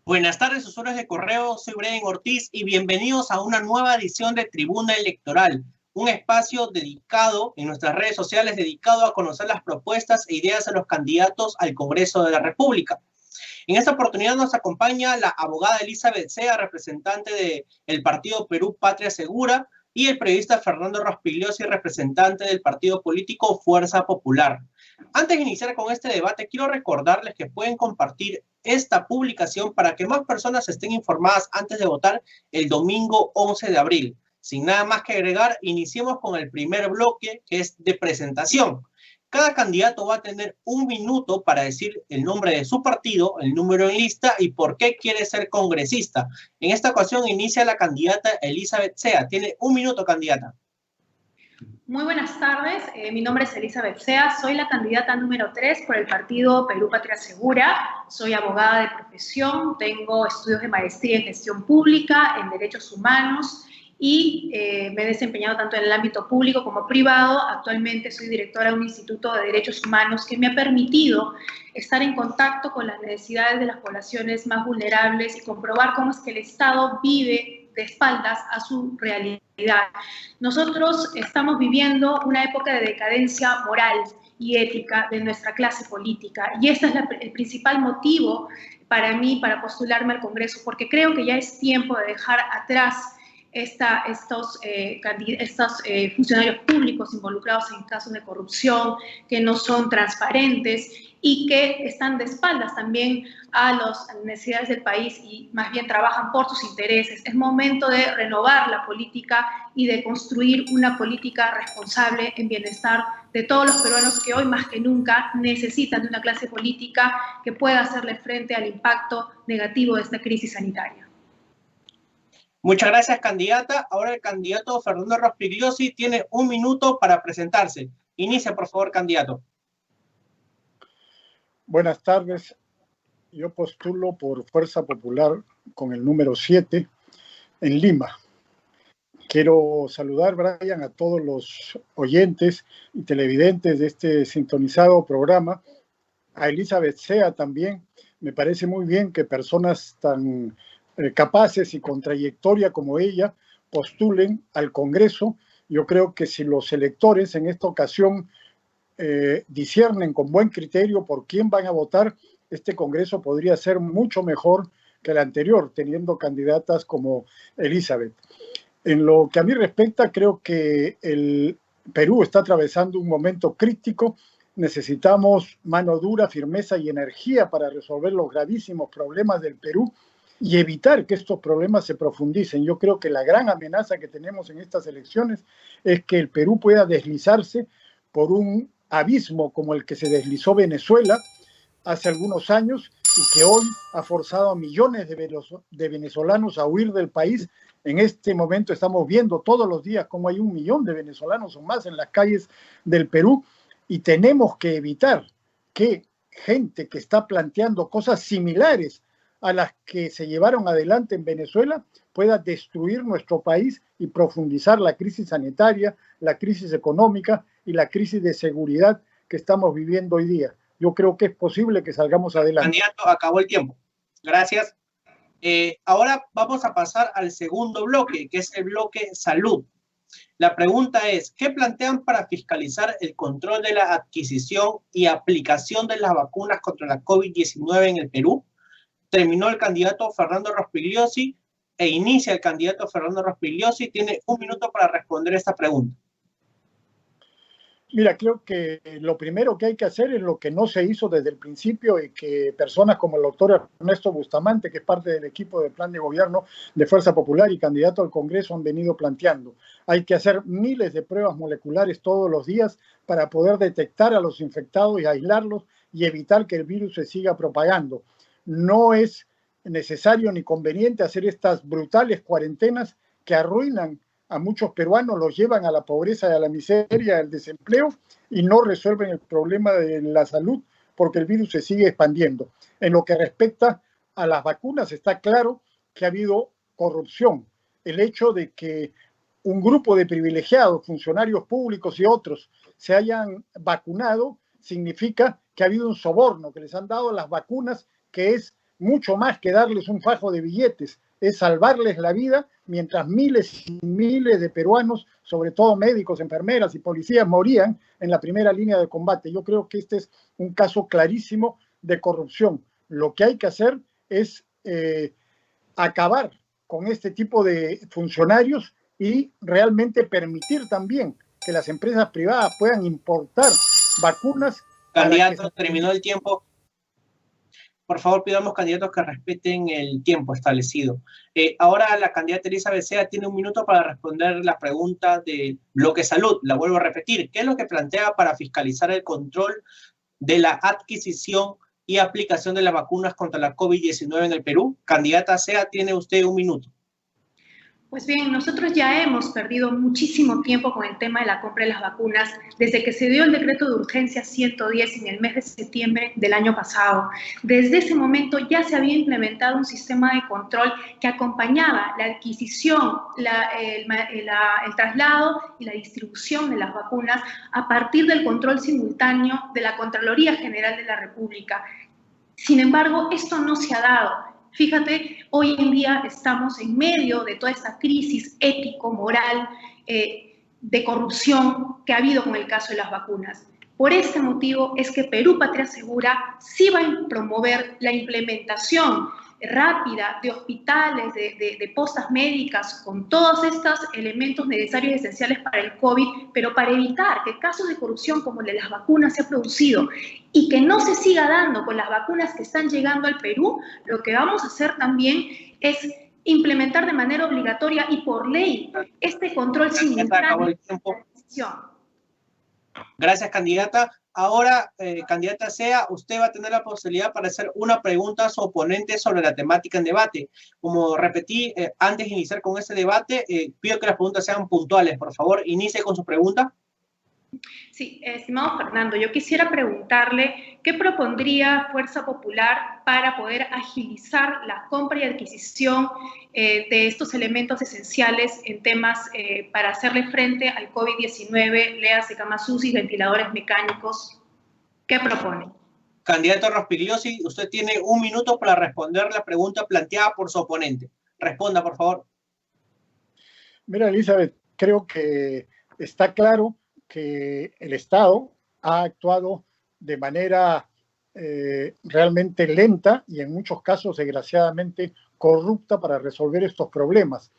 Buenas tardes, usuarios de correo. Soy Brian Ortiz y bienvenidos a una nueva edición de Tribuna Electoral, un espacio dedicado en nuestras redes sociales, dedicado a conocer las propuestas e ideas de los candidatos al Congreso de la República. En esta oportunidad nos acompaña la abogada Elizabeth Sea, representante del partido Perú Patria Segura, y el periodista Fernando Rospigliosi, representante del partido político Fuerza Popular. Antes de iniciar con este debate, quiero recordarles que pueden compartir esta publicación para que más personas estén informadas antes de votar el domingo 11 de abril. Sin nada más que agregar, iniciemos con el primer bloque, que es de presentación. Cada candidato va a tener un minuto para decir el nombre de su partido, el número en lista y por qué quiere ser congresista. En esta ocasión inicia la candidata Elizabeth Sea. Tiene un minuto, candidata. Muy buenas tardes, mi nombre es Elizabeth Sea, soy la candidata número 3 por el partido Perú Patria Segura, soy abogada de profesión, tengo estudios de maestría en gestión pública, en derechos humanos y me he desempeñado tanto en el ámbito público como privado. Actualmente soy directora de un instituto de derechos humanos que me ha permitido estar en contacto con las necesidades de las poblaciones más vulnerables y comprobar cómo es que el Estado vive de espaldas a su realidad. Nosotros estamos viviendo una época de decadencia moral y ética de nuestra clase política y este es el principal motivo para mí para postularme al Congreso, porque creo que ya es tiempo de dejar atrás estos funcionarios públicos involucrados en casos de corrupción que no son transparentes y que están de espaldas también a las necesidades del país y más bien trabajan por sus intereses. Es momento de renovar la política y de construir una política responsable en bienestar de todos los peruanos que hoy más que nunca necesitan de una clase política que pueda hacerle frente al impacto negativo de esta crisis sanitaria. Muchas gracias, candidata. Ahora el candidato Fernando Rospigliosi tiene un minuto para presentarse. Inicia, por favor, candidato. Buenas tardes. Yo postulo por Fuerza Popular con el número 7 en Lima. Quiero saludar, Brian, a todos los oyentes y televidentes de este sintonizado programa. A Elizabeth Sea también. Me parece muy bien que personas tan capaces y con trayectoria como ella postulen al Congreso. Yo creo que si los electores en esta ocasión disciernen con buen criterio por quién van a votar, este Congreso podría ser mucho mejor que el anterior, teniendo candidatas como Elizabeth. En lo que a mí respecta, creo que el Perú está atravesando un momento crítico. Necesitamos mano dura, firmeza y energía para resolver los gravísimos problemas del Perú y evitar que estos problemas se profundicen. Yo creo que la gran amenaza que tenemos en estas elecciones es que el Perú pueda deslizarse por un abismo como el que se deslizó Venezuela hace algunos años y que hoy ha forzado a millones de venezolanos a huir del país. En este momento estamos viendo todos los días cómo hay 1 millón de venezolanos o más en las calles del Perú y tenemos que evitar que gente que está planteando cosas similares a las que se llevaron adelante en Venezuela pueda destruir nuestro país y profundizar la crisis sanitaria, la crisis económica y la crisis de seguridad que estamos viviendo hoy día. Yo creo que es posible que salgamos adelante. Candidato, acabó el tiempo. Gracias. Ahora vamos a pasar al segundo bloque, que es el bloque salud. La pregunta es, ¿qué plantean para fiscalizar el control de la adquisición y aplicación de las vacunas contra la COVID-19 en el Perú? Terminó el candidato Fernando Rospigliosi e inicia el candidato Fernando Rospigliosi. Tiene un minuto para responder esta pregunta. Mira, creo que lo primero que hay que hacer es lo que no se hizo desde el principio y que personas como el doctor Ernesto Bustamante, que es parte del equipo de plan de gobierno de Fuerza Popular y candidato al Congreso, han venido planteando. Hay que hacer miles de pruebas moleculares todos los días para poder detectar a los infectados y aislarlos y evitar que el virus se siga propagando. No es necesario ni conveniente hacer estas brutales cuarentenas que arruinan a muchos peruanos, los llevan a la pobreza y a la miseria, al desempleo y no resuelven el problema de la salud porque el virus se sigue expandiendo. En lo que respecta a las vacunas, está claro que ha habido corrupción. El hecho de que un grupo de privilegiados, funcionarios públicos y otros, se hayan vacunado significa que ha habido un soborno, que les han dado las vacunas que es mucho más que darles un fajo de billetes, es salvarles la vida mientras miles y miles de peruanos, sobre todo médicos, enfermeras y policías, morían en la primera línea de combate. Yo creo que este es un caso clarísimo de corrupción. Lo que hay que hacer es acabar con este tipo de funcionarios y realmente permitir también que las empresas privadas puedan importar vacunas. Candidato, terminó el tiempo. Por favor, pidamos candidatos que respeten el tiempo establecido. Ahora la candidata Elisa Becea tiene 1 minuto para responder la pregunta de Bloque Salud. La vuelvo a repetir. ¿Qué es lo que plantea para fiscalizar el control de la adquisición y aplicación de las vacunas contra la COVID-19 en el Perú? Candidata Sea, tiene usted 1 minuto. Pues bien, nosotros ya hemos perdido muchísimo tiempo con el tema de la compra de las vacunas desde que se dio el decreto de urgencia 110 en el mes de septiembre del año pasado. Desde ese momento ya se había implementado un sistema de control que acompañaba la adquisición, el traslado y la distribución de las vacunas a partir del control simultáneo de la Contraloría General de la República. Sin embargo, esto no se ha dado. Fíjate, hoy en día estamos en medio de toda esta crisis ético-moral de corrupción que ha habido con el caso de las vacunas. Por este motivo es que Perú Patria Segura sí va a promover la implementación rápida de hospitales, de postas médicas, con todos estos elementos necesarios y esenciales para el COVID, pero para evitar que casos de corrupción como el de las vacunas se ha producido y que no se siga dando con las vacunas que están llegando al Perú, lo que vamos a hacer también es implementar de manera obligatoria y por ley este control simultáneo de la adquisición. Gracias, candidata. Ahora, candidata Sea, usted va a tener la posibilidad para hacer una pregunta a su oponente sobre la temática en debate. Como repetí, antes de iniciar con este debate, pido que las preguntas sean puntuales. Por favor, inicie con su pregunta. Sí, estimado Fernando, yo quisiera preguntarle qué propondría Fuerza Popular para poder agilizar la compra y adquisición de estos elementos esenciales en temas para hacerle frente al COVID-19, léase camas UCI, ventiladores mecánicos. ¿Qué propone? Candidato Rospigliosi, usted tiene 1 minuto para responder la pregunta planteada por su oponente. Responda, por favor. Mira, Elizabeth, creo que está claro que el Estado ha actuado de manera realmente lenta y en muchos casos, desgraciadamente, corrupta para resolver estos problemas.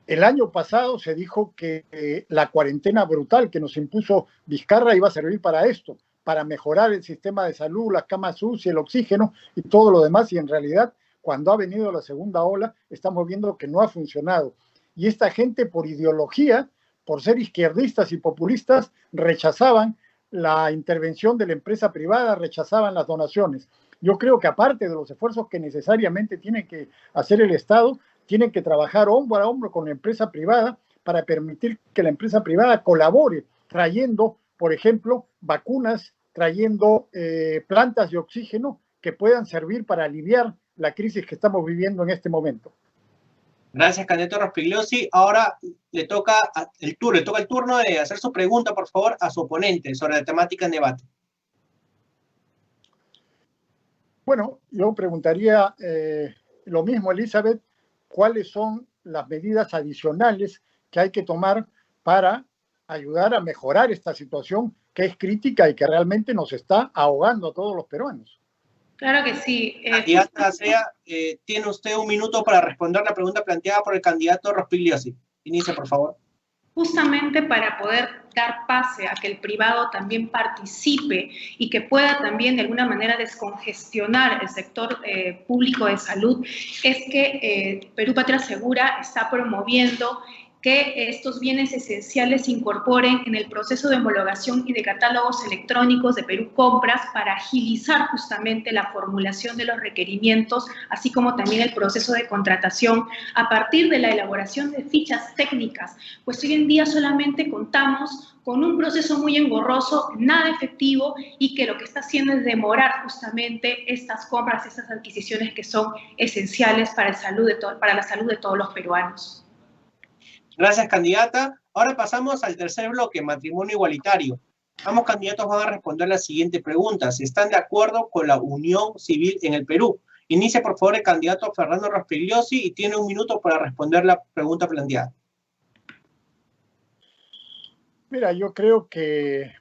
El año pasado se dijo que la cuarentena brutal que nos impuso Vizcarra iba a servir para esto, para mejorar el sistema de salud, las camas UCI, el oxígeno y todo lo demás, y en realidad, cuando ha venido la segunda ola, estamos viendo que no ha funcionado. Y esta gente, por ideología, por ser izquierdistas y populistas, rechazaban la intervención de la empresa privada, rechazaban las donaciones. Yo creo que aparte de los esfuerzos que necesariamente tiene que hacer el Estado, tienen que trabajar hombro a hombro con la empresa privada para permitir que la empresa privada colabore, trayendo, por ejemplo, vacunas, trayendo plantas de oxígeno que puedan servir para aliviar la crisis que estamos viviendo en este momento. Gracias, candidato Rospigliosi. Ahora le toca el turno de hacer su pregunta, por favor, a su oponente sobre la temática en debate. Bueno, yo preguntaría lo mismo, Elizabeth, ¿cuáles son las medidas adicionales que hay que tomar para ayudar a mejorar esta situación que es crítica y que realmente nos está ahogando a todos los peruanos? Claro que sí. Candidata Sea, tiene usted 1 minuto para responder la pregunta planteada por el candidato Rospigliosi. Inicie, por favor. Justamente para poder dar pase a que el privado también participe y que pueda también de alguna manera descongestionar el sector público de salud, es que Perú Patria Segura está promoviendo que estos bienes esenciales se incorporen en el proceso de homologación y de catálogos electrónicos de Perú Compras para agilizar justamente la formulación de los requerimientos, así como también el proceso de contratación a partir de la elaboración de fichas técnicas, pues hoy en día solamente contamos con un proceso muy engorroso, nada efectivo y que lo que está haciendo es demorar justamente estas compras, estas adquisiciones que son esenciales para la salud de todos los peruanos. Gracias, candidata. Ahora pasamos al tercer bloque, matrimonio igualitario. Ambos candidatos van a responder la siguiente pregunta: si están de acuerdo con la unión civil en el Perú. Inicia, por favor, el candidato Fernando Rospigliosi y tiene 1 minuto para responder la pregunta planteada. Mira, yo creo que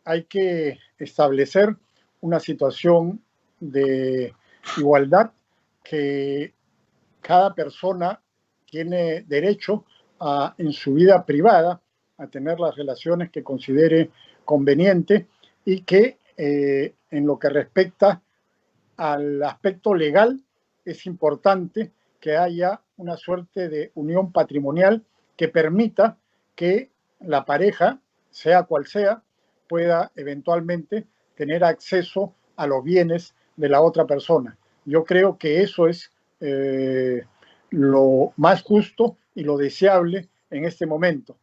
hay que establecer una situación de igualdad, que cada persona tiene derecho a, en su vida privada, a tener las relaciones que considere conveniente, y que en lo que respecta al aspecto legal es importante que haya una suerte de unión patrimonial que permita que la pareja, sea cual sea, pueda eventualmente tener acceso a los bienes de la otra persona. Yo creo que eso es lo más justo y lo deseable en este momento.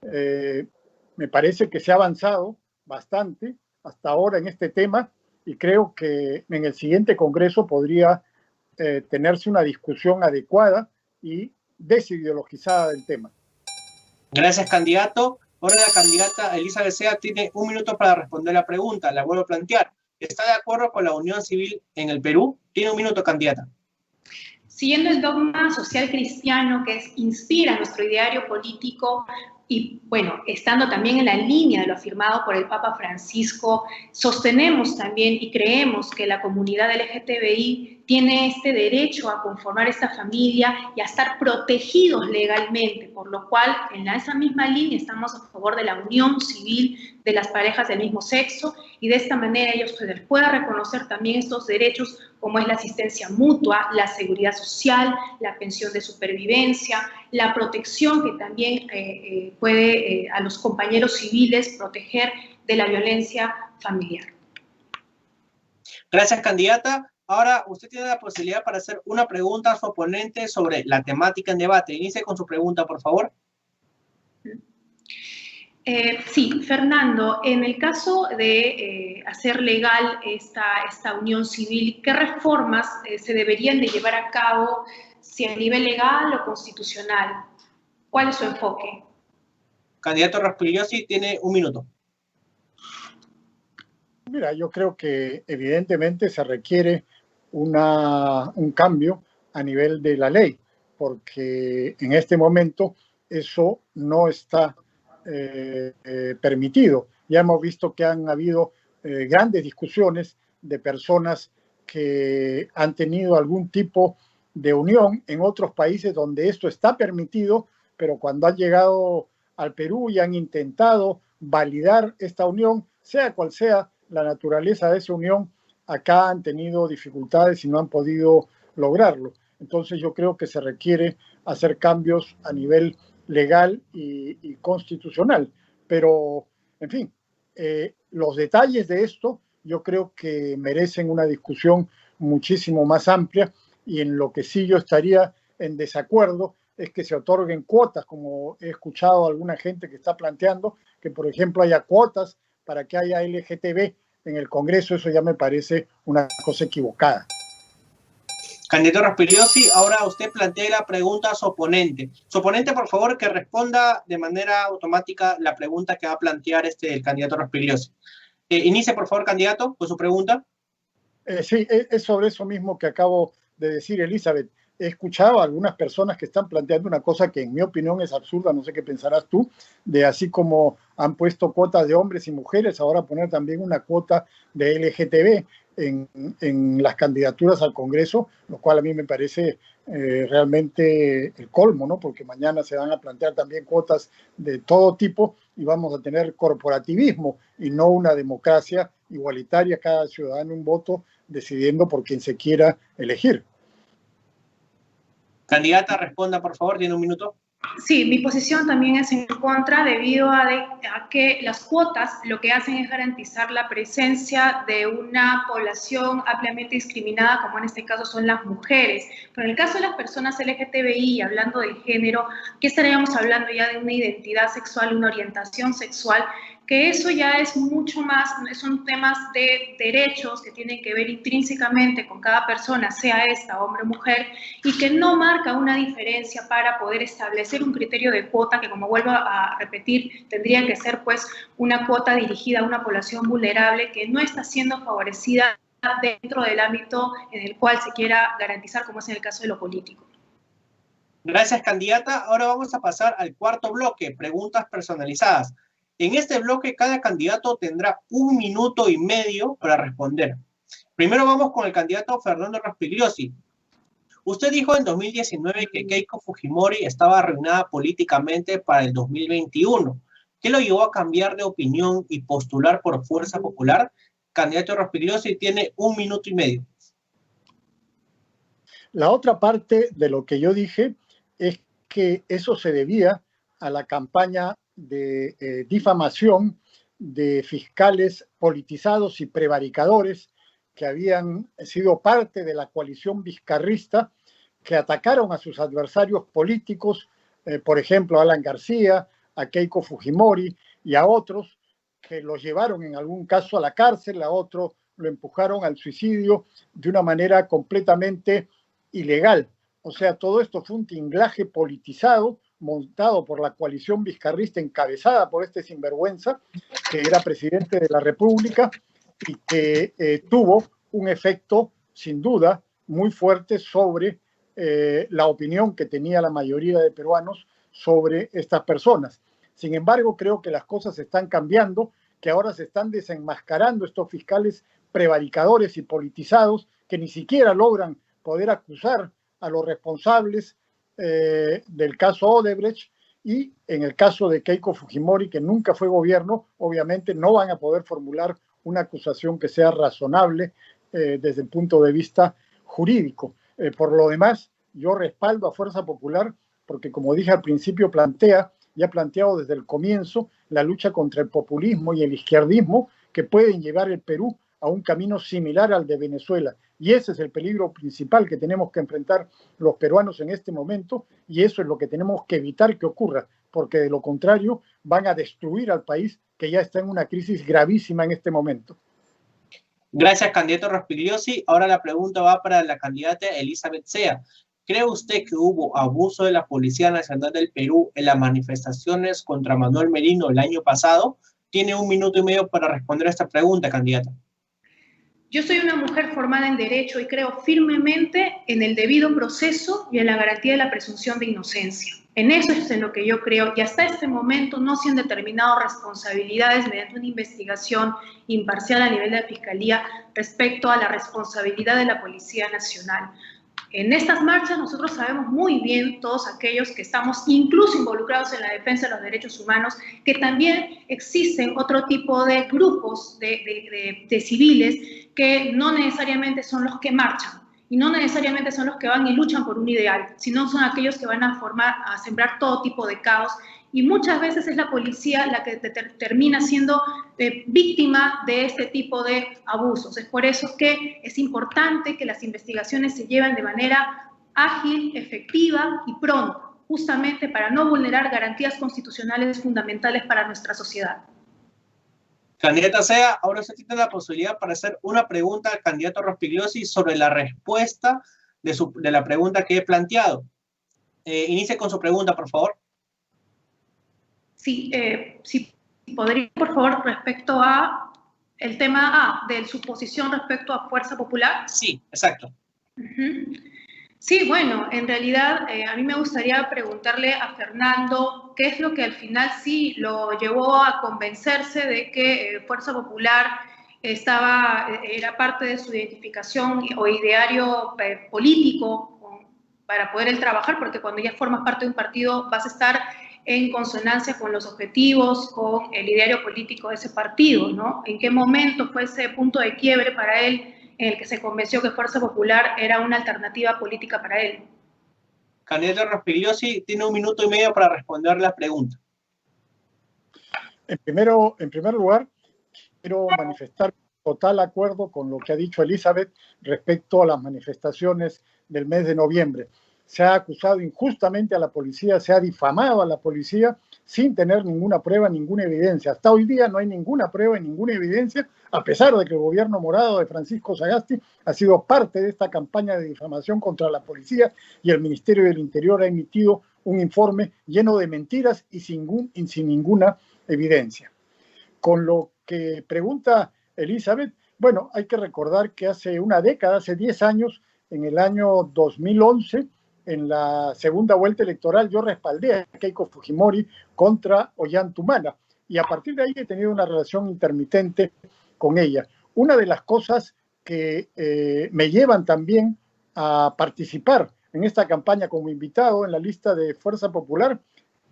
Me parece que se ha avanzado bastante hasta ahora en este tema, y creo que en el siguiente Congreso podría tenerse una discusión adecuada y desideologizada del tema. Gracias, candidato. Ahora la candidata Elisa Becea tiene 1 minuto para responder la pregunta. La vuelvo a plantear. ¿Está de acuerdo con la unión civil en el Perú? Tiene 1 minuto, candidata. Siguiendo el dogma social cristiano que inspira nuestro ideario político y, bueno, estando también en la línea de lo afirmado por el Papa Francisco, sostenemos también y creemos que la comunidad LGTBI tiene este derecho a conformar esta familia y a estar protegidos legalmente, por lo cual en esa misma línea estamos a favor de la unión civil de las parejas del mismo sexo, y de esta manera ellos se les pueda reconocer también estos derechos, como es la asistencia mutua, la seguridad social, la pensión de supervivencia, la protección que también puede a los compañeros civiles proteger de la violencia familiar. Gracias, candidata. Ahora usted tiene la posibilidad para hacer una pregunta a su oponente sobre la temática en debate. Inicie con su pregunta, por favor. Sí, Fernando, en el caso de hacer legal esta unión civil, ¿qué reformas se deberían de llevar a cabo, si a nivel legal o constitucional? ¿Cuál es su enfoque? Candidato Rospigliosi tiene 1 minuto. Mira, yo creo que evidentemente se requiere un cambio a nivel de la ley, porque en este momento eso no está permitido. Ya hemos visto que han habido grandes discusiones de personas que han tenido algún tipo de unión en otros países donde esto está permitido, pero cuando han llegado al Perú y han intentado validar esta unión, sea cual sea la naturaleza de esa unión, acá han tenido dificultades y no han podido lograrlo. Entonces yo creo que se requiere hacer cambios a nivel legal y constitucional. Pero, en fin, los detalles de esto yo creo que merecen una discusión muchísimo más amplia, y en lo que sí yo estaría en desacuerdo es que se otorguen cuotas, como he escuchado a alguna gente que está planteando, que por ejemplo haya cuotas para que haya LGTB en el Congreso. Eso ya me parece una cosa equivocada. Candidato Rospigliosi, ahora usted plantea la pregunta a su oponente. Su oponente, por favor, que responda de manera automática la pregunta que va a plantear el candidato Rospigliosi. Inicie, por favor, candidato, con su pregunta. Sí, es sobre eso mismo que acabo de decir, Elizabeth. He escuchado a algunas personas que están planteando una cosa que en mi opinión es absurda, no sé qué pensarás tú, de así como han puesto cuotas de hombres y mujeres, ahora poner también una cuota de LGTB en las candidaturas al Congreso, lo cual a mí me parece realmente el colmo, ¿no? Porque mañana se van a plantear también cuotas de todo tipo y vamos a tener corporativismo y no una democracia igualitaria, cada ciudadano un voto decidiendo por quien se quiera elegir. Candidata, responda, por favor, tiene 1 minuto. Sí, mi posición también es en contra, debido a que las cuotas lo que hacen es garantizar la presencia de una población ampliamente discriminada, como en este caso son las mujeres. Pero en el caso de las personas LGTBI, hablando del género, aquí estaríamos hablando ya de una identidad sexual, una orientación sexual, que eso ya es mucho más, son temas de derechos que tienen que ver intrínsecamente con cada persona, sea esta hombre o mujer, y que no marca una diferencia para poder establecer un criterio de cuota que, como vuelvo a repetir, tendría que ser pues una cuota dirigida a una población vulnerable que no está siendo favorecida dentro del ámbito en el cual se quiera garantizar, como es en el caso de lo político. Gracias, candidata. Ahora vamos a pasar al cuarto bloque, preguntas personalizadas. En este bloque, cada candidato tendrá 1 minuto y medio para responder. Primero vamos con el candidato Fernando Rospigliosi. Usted dijo en 2019 que Keiko Fujimori estaba arruinada políticamente para el 2021. ¿Qué lo llevó a cambiar de opinión y postular por Fuerza Popular? Candidato Rospigliosi tiene 1 minuto y medio. La otra parte de lo que yo dije es que eso se debía a la campaña de difamación de fiscales politizados y prevaricadores que habían sido parte de la coalición vizcarrista, que atacaron a sus adversarios políticos, por ejemplo, a Alan García, a Keiko Fujimori y a otros, que los llevaron en algún caso a la cárcel, a otro lo empujaron al suicidio de una manera completamente ilegal. O sea, todo esto fue un tinglaje politizado montado por la coalición vizcarrista encabezada por este sinvergüenza que era presidente de la República y que tuvo un efecto sin duda muy fuerte sobre la opinión que tenía la mayoría de peruanos sobre estas personas. Sin embargo, creo que las cosas están cambiando, que ahora se están desenmascarando estos fiscales prevaricadores y politizados que ni siquiera logran poder acusar a los responsables del caso Odebrecht, y en el caso de Keiko Fujimori, que nunca fue gobierno, obviamente no van a poder formular una acusación que sea razonable desde el punto de vista jurídico. Por lo demás, yo respaldo a Fuerza Popular porque, como dije al principio, ya ha planteado desde el comienzo la lucha contra el populismo y el izquierdismo que pueden llevar el Perú a un camino similar al de Venezuela. Y ese es el peligro principal que tenemos que enfrentar los peruanos en este momento, y eso es lo que tenemos que evitar que ocurra, porque de lo contrario van a destruir al país, que ya está en una crisis gravísima en este momento. Gracias, candidato Rospigliosi. Ahora la pregunta va para la candidata Elizabeth Sea. ¿Cree usted que hubo abuso de la Policía Nacional del Perú en las manifestaciones contra Manuel Merino el año pasado? Tiene 1 minuto y medio para responder a esta pregunta, candidata. Yo soy una mujer formada en Derecho y creo firmemente en el debido proceso y en la garantía de la presunción de inocencia. En eso es en lo que yo creo, y hasta este momento no se han determinado responsabilidades mediante una investigación imparcial a nivel de la Fiscalía respecto a la responsabilidad de la Policía Nacional. En estas marchas nosotros sabemos muy bien, todos aquellos que estamos incluso involucrados en la defensa de los derechos humanos, que también existen otro tipo de grupos de civiles que no necesariamente son los que marchan y no necesariamente son los que van y luchan por un ideal, sino son aquellos que van a sembrar todo tipo de caos, y muchas veces es la policía la que termina siendo víctima de este tipo de abusos. Es por eso que es importante que las investigaciones se lleven de manera ágil, efectiva y pronto, justamente para no vulnerar garantías constitucionales fundamentales para nuestra sociedad. Candidata Sea, ahora usted tiene la posibilidad para hacer una pregunta al candidato Rospigliosi sobre la respuesta de la pregunta que he planteado. Inicie con su pregunta, por favor. Sí, sí, podría, por favor, respecto a el tema de su posición respecto a Fuerza Popular. Sí, exacto. Sí, bueno, en realidad a mí me gustaría preguntarle a Fernando qué es lo que al final sí lo llevó a convencerse de que Fuerza Popular era parte de su identificación o ideario político para poder él trabajar, porque cuando ya formas parte de un partido vas a estar en consonancia con los objetivos, con el ideario político de ese partido, ¿no? ¿En qué momento fue ese punto de quiebre para él en el que se convenció que Fuerza Popular era una alternativa política para él? Candidato Rospigliosi, tiene 1 minuto y medio para responder la pregunta. En primer lugar, quiero manifestar total acuerdo con lo que ha dicho Elizabeth respecto a las manifestaciones del mes de noviembre. Se ha acusado injustamente a la policía, se ha difamado a la policía sin tener ninguna prueba, ninguna evidencia. Hasta hoy día no hay ninguna prueba y ninguna evidencia, a pesar de que el gobierno morado de Francisco Sagasti ha sido parte de esta campaña de difamación contra la policía, y el Ministerio del Interior ha emitido un informe lleno de mentiras y sin ninguna evidencia. Con lo que pregunta Elizabeth, Bueno, hay que recordar que hace una década, hace 10 años, en el año 2011, en la segunda vuelta electoral, yo respaldé a Keiko Fujimori contra Ollanta Humala. Y a partir de ahí he tenido una relación intermitente con ella. Una de las cosas que me llevan también a participar en esta campaña como invitado en la lista de Fuerza Popular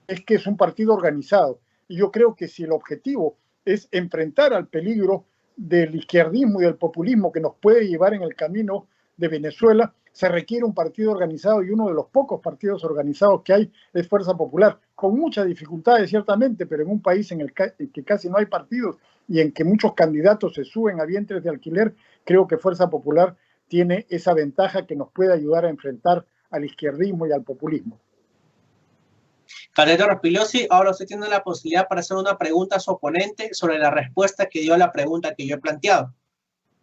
es que es un partido organizado. Y yo creo que si el objetivo es enfrentar al peligro del izquierdismo y del populismo que nos puede llevar en el camino de Venezuela, se requiere un partido organizado, y uno de los pocos partidos organizados que hay es Fuerza Popular, con muchas dificultades ciertamente, pero en un país en el que casi no hay partidos y en que muchos candidatos se suben a vientres de alquiler, creo que Fuerza Popular tiene esa ventaja que nos puede ayudar a enfrentar al izquierdismo y al populismo. Candidato Rospigliosi, ahora usted tiene la posibilidad para hacer una pregunta a su oponente sobre la respuesta que dio a la pregunta que yo he planteado.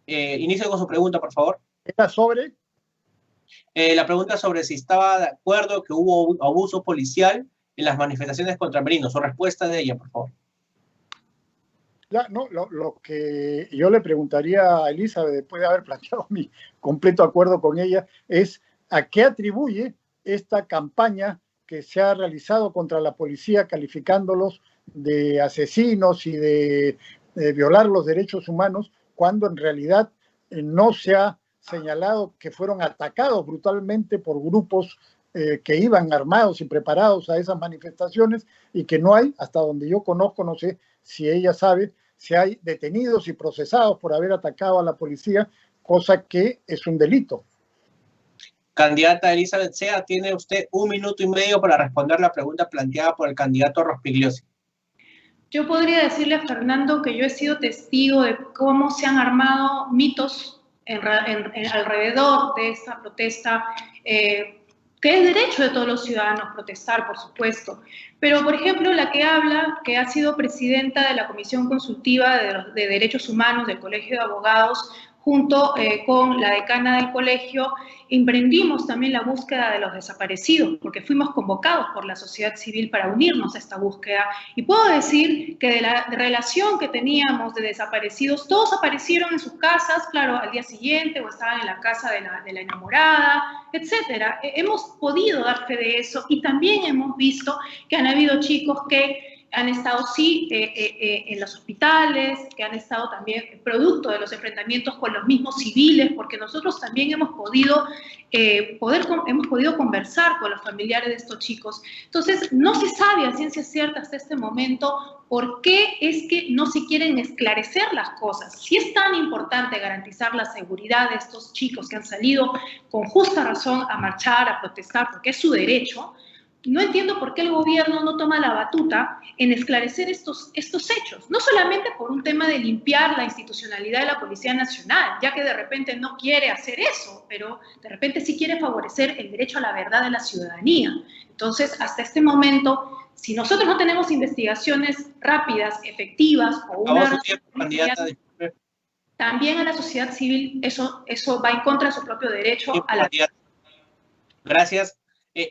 Inicio con su pregunta, por favor. ¿Era sobre? La pregunta sobre si estaba de acuerdo que hubo abuso policial en las manifestaciones contra Merino. Su respuesta de ella, por favor. Ya, no, lo que yo le preguntaría a Elizabeth, después de haber planteado mi completo acuerdo con ella, es ¿a qué atribuye esta campaña que se ha realizado contra la policía, calificándolos de asesinos y de violar los derechos humanos, cuando en realidad no se ha señalado que fueron atacados brutalmente por grupos que iban armados y preparados a esas manifestaciones, y que no hay, hasta donde yo conozco, no sé si ella sabe, si hay detenidos y procesados por haber atacado a la policía, cosa que es un delito? Candidata Elizabeth Sea, tiene usted 1 minuto y medio para responder la pregunta planteada por el candidato Rospigliosi. Yo podría decirle a Fernando que yo he sido testigo de cómo se han armado mitos alrededor de esta protesta, que es derecho de todos los ciudadanos protestar, por supuesto. Pero, por ejemplo, la que habla, que ha sido presidenta de la Comisión Consultiva de Derechos Humanos del Colegio de Abogados, junto con la decana del colegio, emprendimos también la búsqueda de los desaparecidos, porque fuimos convocados por la sociedad civil para unirnos a esta búsqueda. Y puedo decir que de la relación que teníamos de desaparecidos, todos aparecieron en sus casas, claro, al día siguiente, o estaban en la casa de la enamorada, etcétera. Hemos podido dar fe de eso, y también hemos visto que han habido chicos que han estado, sí, en los hospitales, que han estado también producto de los enfrentamientos con los mismos civiles, porque nosotros también hemos podido conversar con los familiares de estos chicos. Entonces, no se sabe a ciencia cierta hasta este momento por qué es que no se quieren esclarecer las cosas. Si es tan importante garantizar la seguridad de estos chicos que han salido con justa razón a marchar, a protestar, porque es su derecho, no entiendo por qué el gobierno no toma la batuta en esclarecer estos hechos, no solamente por un tema de limpiar la institucionalidad de la Policía Nacional, ya que de repente no quiere hacer eso, pero de repente sí quiere favorecer el derecho a la verdad de la ciudadanía. Entonces, hasta este momento, si nosotros no tenemos investigaciones rápidas, efectivas, o una... También a la sociedad civil, eso va en contra de su propio derecho a la... Gracias.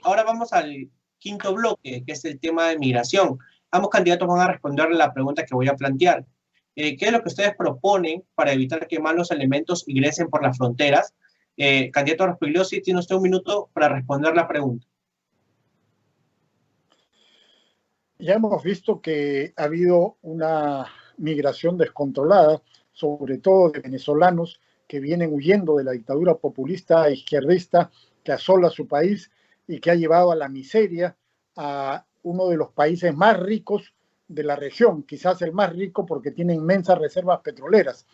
Ahora vamos al quinto bloque, que es el tema de migración. Ambos candidatos van a responder la pregunta que voy a plantear. ¿Qué es lo que ustedes proponen para evitar que malos elementos ingresen por las fronteras? Candidato Rospigliosi, tiene usted 1 minuto para responder la pregunta. Ya hemos visto que ha habido una migración descontrolada, sobre todo de venezolanos que vienen huyendo de la dictadura populista e izquierdista que asola su país y que ha llevado a la miseria a uno de los países más ricos de la región, quizás el más rico porque tiene inmensas reservas petroleras.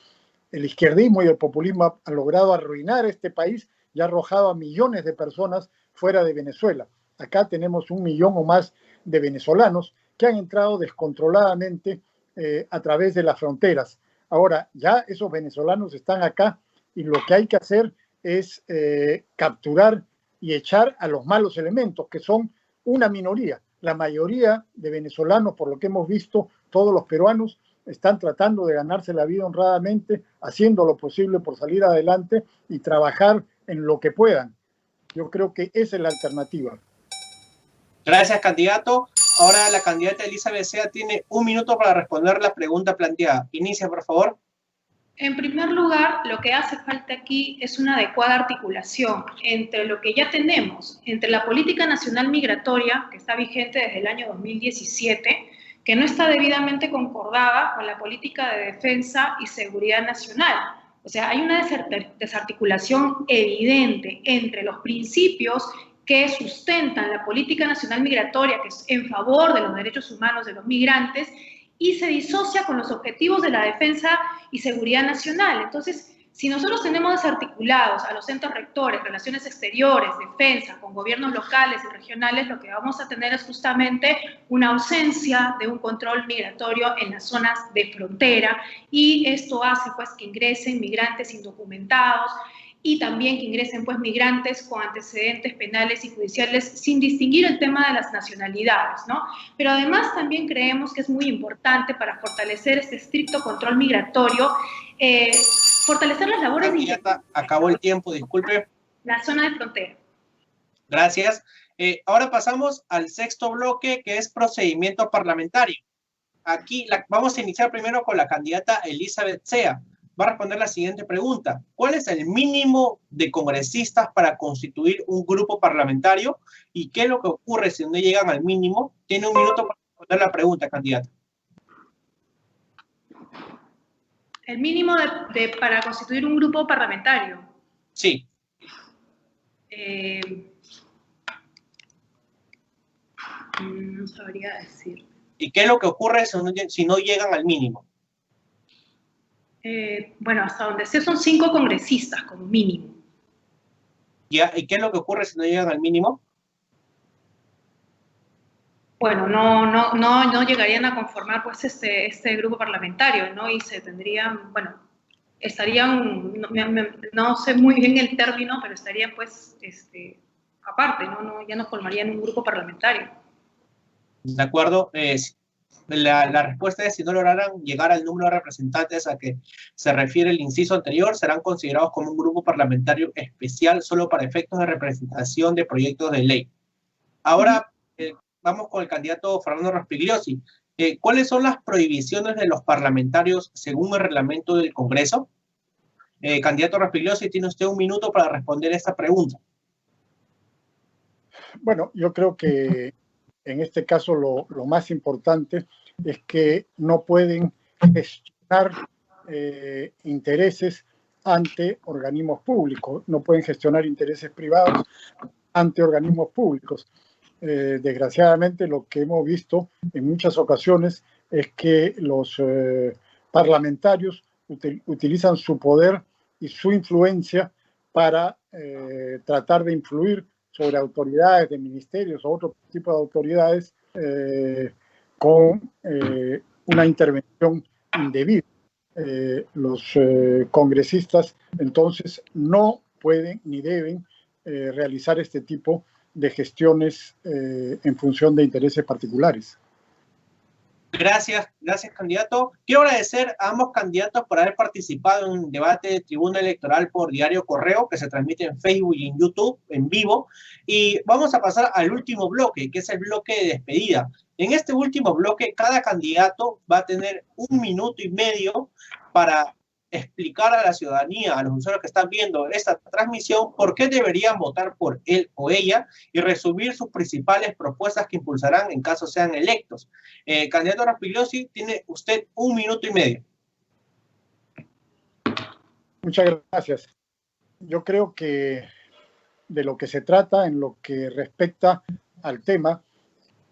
El izquierdismo y el populismo han logrado arruinar este país y ha arrojado a millones de personas fuera de Venezuela. Acá tenemos 1 millón o más de venezolanos que han entrado descontroladamente a través de las fronteras. Ahora, ya esos venezolanos están acá, y lo que hay que hacer es capturar y echar a los malos elementos, que son una minoría. La mayoría de venezolanos, por lo que hemos visto, todos los peruanos están tratando de ganarse la vida honradamente, haciendo lo posible por salir adelante y trabajar en lo que puedan. Yo creo que esa es la alternativa. Gracias, candidato. Ahora la candidata Elizabeth Sea tiene 1 minuto para responder la pregunta planteada. Inicia, por favor. En primer lugar, lo que hace falta aquí es una adecuada articulación entre lo que ya tenemos, entre la política nacional migratoria, que está vigente desde el año 2017, que no está debidamente concordada con la política de defensa y seguridad nacional. O sea, hay una desarticulación evidente entre los principios que sustentan la política nacional migratoria, que es en favor de los derechos humanos de los migrantes, y se disocia con los objetivos de la defensa y seguridad nacional. Entonces, si nosotros tenemos desarticulados a los entes rectores, relaciones exteriores, defensa, con gobiernos locales y regionales, lo que vamos a tener es justamente una ausencia de un control migratorio en las zonas de frontera, y esto hace pues que ingresen migrantes indocumentados, y también que ingresen pues migrantes con antecedentes penales y judiciales sin distinguir el tema de las nacionalidades, ¿no? Pero además también creemos que es muy importante para fortalecer este estricto control migratorio, fortalecer las labores de... Ya acabó el tiempo, disculpe. La zona de frontera. Gracias. Ahora pasamos al sexto bloque, que es procedimiento parlamentario. Aquí vamos a iniciar primero con la candidata Elizabeth Sea. Va a responder la siguiente pregunta. ¿Cuál es el mínimo de congresistas para constituir un grupo parlamentario? ¿Y qué es lo que ocurre si no llegan al mínimo? Tiene un minuto para responder la pregunta, candidata. El mínimo para constituir un grupo parlamentario. Sí. No sabría decir. ¿Y qué es lo que ocurre si no llegan al mínimo? Bueno, hasta donde sé son 5 congresistas como mínimo. ¿Ya? ¿Y qué es lo que ocurre si no llegan al mínimo? Bueno, no llegarían a conformar pues este grupo parlamentario, ¿no? Y se tendrían, bueno, estarían, no sé muy bien el término, pero estarían pues aparte, ¿no? Ya no formarían un grupo parlamentario. De acuerdo. La respuesta es: si no lograran llegar al número de representantes a que se refiere el inciso anterior, serán considerados como un grupo parlamentario especial solo para efectos de representación de proyectos de ley. Ahora vamos con el candidato Fernando Rospigliosi. ¿Cuáles son las prohibiciones de los parlamentarios según el reglamento del Congreso? Candidato Rospigliosi, tiene usted un minuto para responder esta pregunta. Bueno, yo creo que en este caso lo más importante es que no pueden gestionar intereses ante organismos públicos, no pueden gestionar intereses privados ante organismos públicos. Desgraciadamente, lo que hemos visto en muchas ocasiones es que los parlamentarios utilizan su poder y su influencia para tratar de influir sobre autoridades de ministerios o otro tipo de autoridades con una intervención indebida. Los congresistas entonces no pueden ni deben realizar este tipo de gestiones en función de intereses particulares. Gracias, candidato. Quiero agradecer a ambos candidatos por haber participado en el debate de tribuna electoral por Diario Correo, que se transmite en Facebook y en YouTube en vivo. Y vamos a pasar al último bloque, que es el bloque de despedida. En este último bloque, cada candidato va a tener 1 minuto y medio para explicar a la ciudadanía, a los usuarios que están viendo esta transmisión, por qué deberían votar por él o ella y resumir sus principales propuestas que impulsarán en caso sean electos. Candidato Rospigliosi, tiene usted 1 minuto y medio. Muchas gracias. Yo creo que de lo que se trata en lo que respecta al tema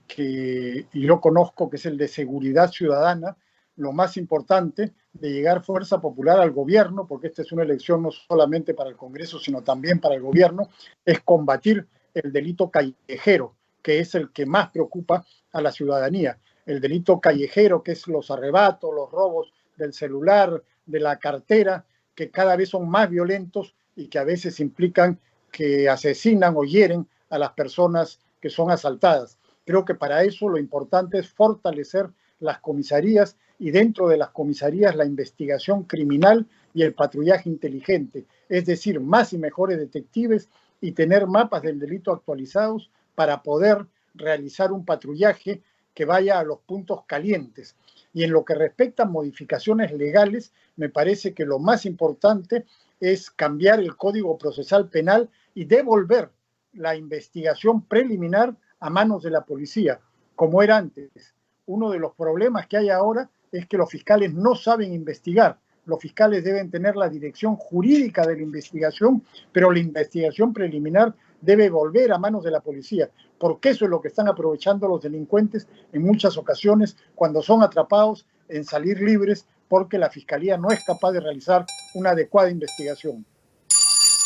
que yo conozco, que es el de seguridad ciudadana, lo más importante de llegar fuerza popular al gobierno, porque esta es una elección no solamente para el Congreso, sino también para el gobierno, es combatir el delito callejero, que es el que más preocupa a la ciudadanía. El delito callejero, que es los arrebatos, los robos del celular, de la cartera, que cada vez son más violentos y que a veces implican que asesinan o hieren a las personas que son asaltadas. Creo que para eso lo importante es fortalecer las comisarías y dentro de las comisarías la investigación criminal y el patrullaje inteligente, es decir, más y mejores detectives y tener mapas del delito actualizados para poder realizar un patrullaje que vaya a los puntos calientes. Y en lo que respecta a modificaciones legales, me parece que lo más importante es cambiar el Código Procesal Penal y devolver la investigación preliminar a manos de la policía, como era antes. Uno de los problemas que hay ahora es que los fiscales no saben investigar. Los fiscales deben tener la dirección jurídica de la investigación, pero la investigación preliminar debe volver a manos de la policía, porque eso es lo que están aprovechando los delincuentes en muchas ocasiones cuando son atrapados en salir libres, porque la fiscalía no es capaz de realizar una adecuada investigación.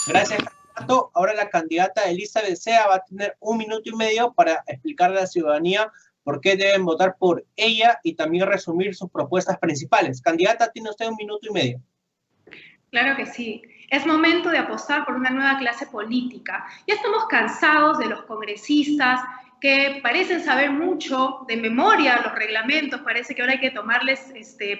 Gracias, candidato. Ahora la candidata Elisa Becea va a tener 1 minuto y medio para explicarle a la ciudadanía por qué deben votar por ella y también resumir sus propuestas principales. Candidata, tiene usted 1 minuto y medio. Claro que sí. Es momento de apostar por una nueva clase política. Ya estamos cansados de los congresistas que parecen saber mucho de memoria los reglamentos, parece que ahora hay que tomarles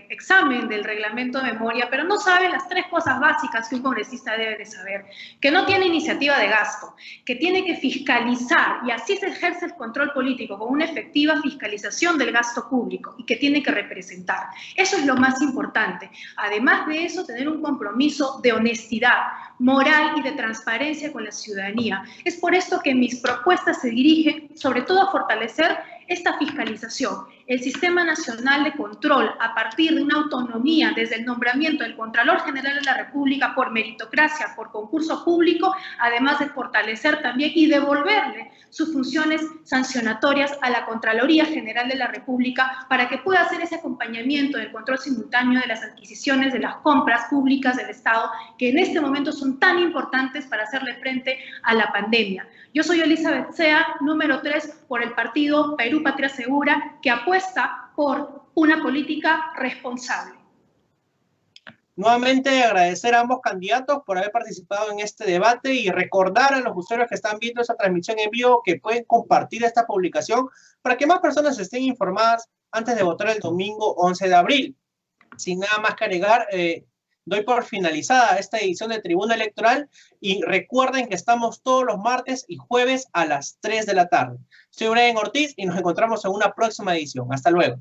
examen del reglamento de memoria, pero no saben las 3 cosas básicas que un congresista debe de saber: que no tiene iniciativa de gasto, que tiene que fiscalizar, y así se ejerce el control político, con una efectiva fiscalización del gasto público, y que tiene que representar. Eso es lo más importante. Además de eso, tener un compromiso de honestidad moral y de transparencia con la ciudadanía. Es por esto que mis propuestas se dirigen sobre todo a fortalecer esta fiscalización, el Sistema Nacional de Control, a partir de una autonomía desde el nombramiento del Contralor General de la República por meritocracia, por concurso público, además de fortalecer también y devolverle sus funciones sancionatorias a la Contraloría General de la República para que pueda hacer ese acompañamiento del control simultáneo de las adquisiciones, de las compras públicas del Estado, que en este momento son tan importantes para hacerle frente a la pandemia. Yo soy Elisa Becea, número 3 por el partido Perú Patria Segura, que apuesta por una política responsable. Nuevamente agradecer a ambos candidatos por haber participado en este debate y recordar a los usuarios que están viendo esta transmisión en vivo que pueden compartir esta publicación para que más personas estén informadas antes de votar el domingo 11 de abril. Sin nada más que agregar, doy por finalizada esta edición de Tribuna Electoral y recuerden que estamos todos los martes y jueves a las 3 de la tarde. Soy Brian Ortiz y nos encontramos en una próxima edición. Hasta luego.